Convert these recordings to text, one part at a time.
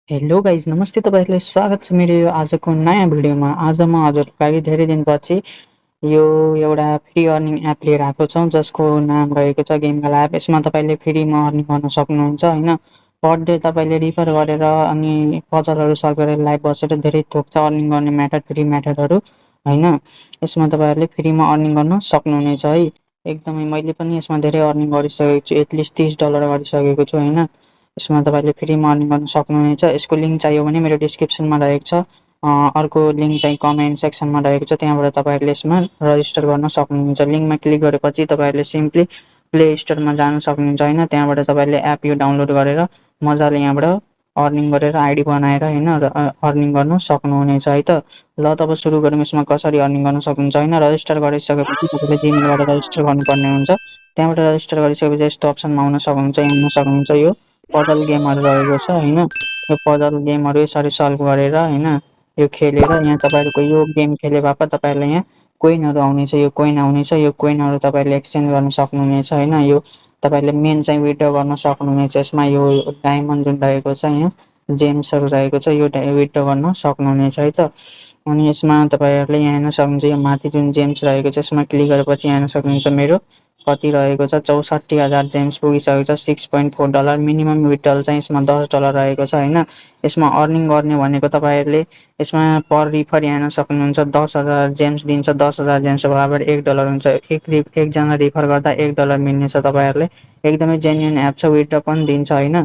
Hello guys नमस्ते तपाईँहरूलाई स्वागत छ मेरो यो आजको नयाँ भिडियोमा। आज म हजुरहरूको लागि धेरै दिनपछि यो एउटा फ्री अर्निङ एप लिएर आएको छौँ जसको नाम रहेको छ गेमगाला एप। यसमा तपाईँले फ्रीमा अर्निङ गर्न सक्नुहुन्छ होइन। पर डे तपाईँले रिफर गरेर अनि पजलहरू सल्भ गरेर लाइभ बसेर धेरै थोक छ अर्निङ गर्ने मेथड फ्री मेथडहरू होइन। यसमा तपाईँहरूले फ्रीमा अर्निङ गर्न सक्नुहुनेछ है। एकदमै मैले पनि यसमा धेरै अर्निङ गरिसकेको छु, एटलिस्ट $30 गरिसकेको छु होइन। यसमा तपाईँले फ्रीमा अर्निङ गर्न सक्नुहुनेछ। यसको लिङ्क चाहियो भने मेरो डिस्क्रिप्सनमा रहेको छ। अर्को लिङ्क चाहिँ कमेन्ट सेक्सनमा रहेको छ, त्यहाँबाट तपाईँहरूले यसमा रजिस्टर गर्न सक्नुहुन्छ। लिङ्कमा क्लिक गरेपछि तपाईँहरूले सिम्पली प्ले स्टोरमा जान सक्नुहुन्छ होइन। त्यहाँबाट तपाईँले एप यो डाउनलोड गरेर मजाले यहाँबाट अर्निङ गरेर आइडी बनाएर होइन अर्निङ गर्न सक्नुहुनेछ है त। ल तब सुरु गरौँ यसमा कसरी अर्निङ गर्न सक्नुहुन्छ होइन। रजिस्टर गरिसकेपछि तपाईँले जिमेलबाट रजिस्टर गर्नुपर्ने हुन्छ। त्यहाँबाट रजिस्टर गरिसकेपछि यस्तो अप्सनमा आउन सक्नुहुन्छ। यहाँ हेर्न सक्नुहुन्छ यो पजल गेमहरू रहेको छ होइन। यो पजल गेमहरू यसरी सल्भ गरेर होइन यो खेलेर यहाँ तपाईँहरूको यो गेम खेले बापत तपाईँहरूलाई यहाँ कोइनहरू आउनेछ। यो कोइन आउनेछ, यो कोइनहरू तपाईँले एक्सचेन्ज गर्न सक्नुहुनेछ होइन। यो तपाईँले मेन चाहिँ विथड्र गर्न सक्नुहुनेछ। यसमा यो डायमन्ड जुन रहेको छ यहाँ जेम्सहरू रहेको छ यो विथड्र गर्न सक्नुहुनेछ है त। अनि यसमा तपाईँहरूले यहाँ हेर्न सक्नुहुन्छ यो माथि जुन जेम्स रहेको छ यसमा क्लिक गरेपछि यहाँ हेर्न सक्नुहुन्छ मेरो कति रहेको छ 64,000 जेम्स पुगिसकेको छ। $6.4 मिनिमम विथड्रल चाहिँ यसमा $10 रहेको छ होइन। यसमा अर्निङ गर्ने भनेको तपाईँहरूले यसमा पर रिफर यहाँ हेर्न सक्नुहुन्छ 10,000 जेम्स दिन्छ। 10,000 जेम्स बराबर $1 हुन्छ। एकजना रिफर गर्दा $1 मिल्नेछ तपाईँहरूले। एकदमै जेन्युन एप छ, विथड्र पनि दिन्छ होइन।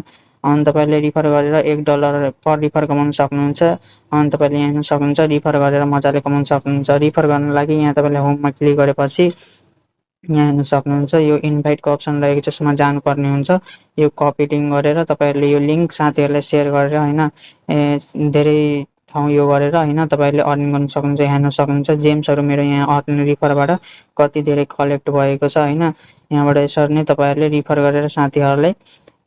अनि तपाईँले रिफर गरेर $1 पर रिफर कमाउन सक्नुहुन्छ। अनि तपाईँले यहाँ हेर्न सक्नुहुन्छ रिफर गरेर मजाले कमाउन सक्नुहुन्छ। रिफर गर्नको लागि यहाँ तपाईँले होममा क्लिक गरेपछि यहाँ हेर्न सक्नुहुन्छ यो इन्भाइटको अप्सन रहेको छ, यसमा जानुपर्ने हुन्छ। यो कपी लिङ्क गरेर तपाईँहरूले यो लिङ्क साथीहरूलाई सेयर गरेर होइन धेरै ठाउँ यो गरेर होइन तपाईँहरूले अर्निङ गर्न सक्नुहुन्छ। यहाँ हेर्न सक्नुहुन्छ जेम्सहरू मेरो यहाँ अर्निङ रिफरबाट कति धेरै कलेक्ट भएको छ होइन। यहाँबाट यसरी नै तपाईँहरूले रिफर गरेर साथीहरूलाई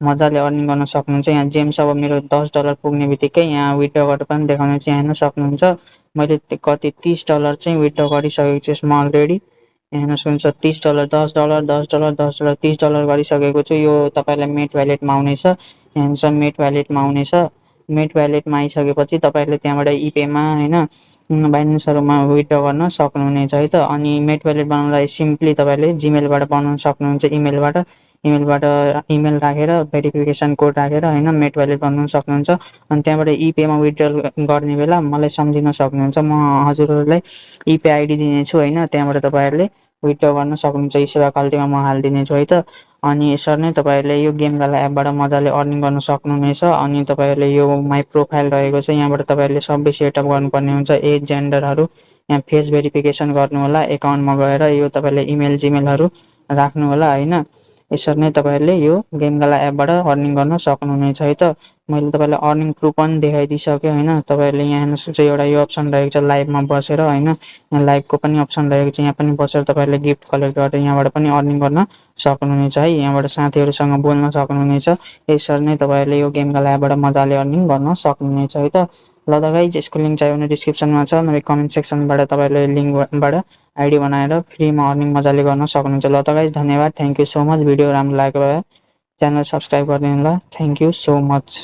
मजाले अर्निङ गर्न सक्नुहुन्छ। यहाँ जेम्स अब मेरो $10 पुग्ने बित्तिकै यहाँ विथड्र गरेर पनि देखाउनुहुन्छ। यहाँ हेर्न सक्नुहुन्छ मैले कति $30 चाहिँ विथड्र गरिसकेको छु यसमा अलरेडी। हेर्न सक्नुहुन्छ $30 $10 $10 $10 $30 गरिसकेको छु। यो तपाईँलाई मेट व्यालेटमा आउनेछ। यहाँ मेट व्यालेटमा आउनेछ। मेट व्यालेटमा आइसकेपछि तपाईँहरूले त्यहाँबाट इपेमा होइन बाइनेन्सहरूमा विथड्र गर्न सक्नुहुनेछ है त। अनि मेट व्यालेट बनाउनलाई सिम्पली तपाईँले जिमेलबाट बनाउन सक्नुहुन्छ। इमेल राखेर भेरिफिकेसन कोड राखेर होइन मेट व्यालेट बनाउन सक्नुहुन्छ। अनि त्यहाँबाट इपेमा विथड्रल गर्ने बेला मलाई सम्झिन सक्नुहुन्छ। म हजुरहरूलाई इपे आइडी दिनेछु होइन। त्यहाँबाट तपाईँहरूले विथड्र गर्न सक्नुहुन्छ। यी सेवा खल्तीमा म हालिदिनेछु है त। अनि यसरी नै तपाईँहरूले यो गेमगाला एपबाट मजाले अर्निङ गर्न सक्नुहुनेछ। अनि तपाईँहरूले यो माई प्रोफाइल रहेको छ यहाँबाट तपाईँहरूले सबै सेटअप गर्नुपर्ने हुन्छ। एज जेन्डरहरू यहाँ फेस भेरिफिकेसन गर्नु होला। एकाउन्टमा गएर यो तपाईँले इमेल जिमेलहरू राख्नु होला होइन। यसरी नै तपाईँहरूले यो गेमगाला एपबाट अर्निङ गर्न सक्नुहुनेछ है त। मैले तपाईँलाई अर्निङ प्रुफ पनि देखाइदिइसकेँ होइन। तपाईँहरूले यहाँ हेर्न सक्नुहुन्छ एउटा यो अप्सन रहेको छ लाइभमा बसेर होइन। यहाँ लाइभको पनि अप्सन रहेको छ, यहाँ पनि बसेर तपाईँहरूले गिफ्ट कलेक्ट गरेर यहाँबाट पनि अर्निङ गर्न सक्नुहुनेछ है। यहाँबाट साथीहरूसँग बोल्न सक्नुहुनेछ। यसरी नै तपाईँहरूले यो गेमगाला एपबाट मजाले अर्निङ गर्न सक्नुहुनेछ है त। ल त गाइज यसको लिङ्क चाहियो भने डिस्क्रिप्सनमा छ, नभए कमेन्ट सेक्सनबाट तपाईँहरूले लिङ्कबाट आइडी बनाएर फ्रीमा अर्निङ मजाले गर्न सक्नुहुन्छ। ल त गाइज धन्यवाद, thank you so much. Video राम्रो लागेको भए च्यानल सब्सक्राइब गरिदिनु होला। Thank you so much.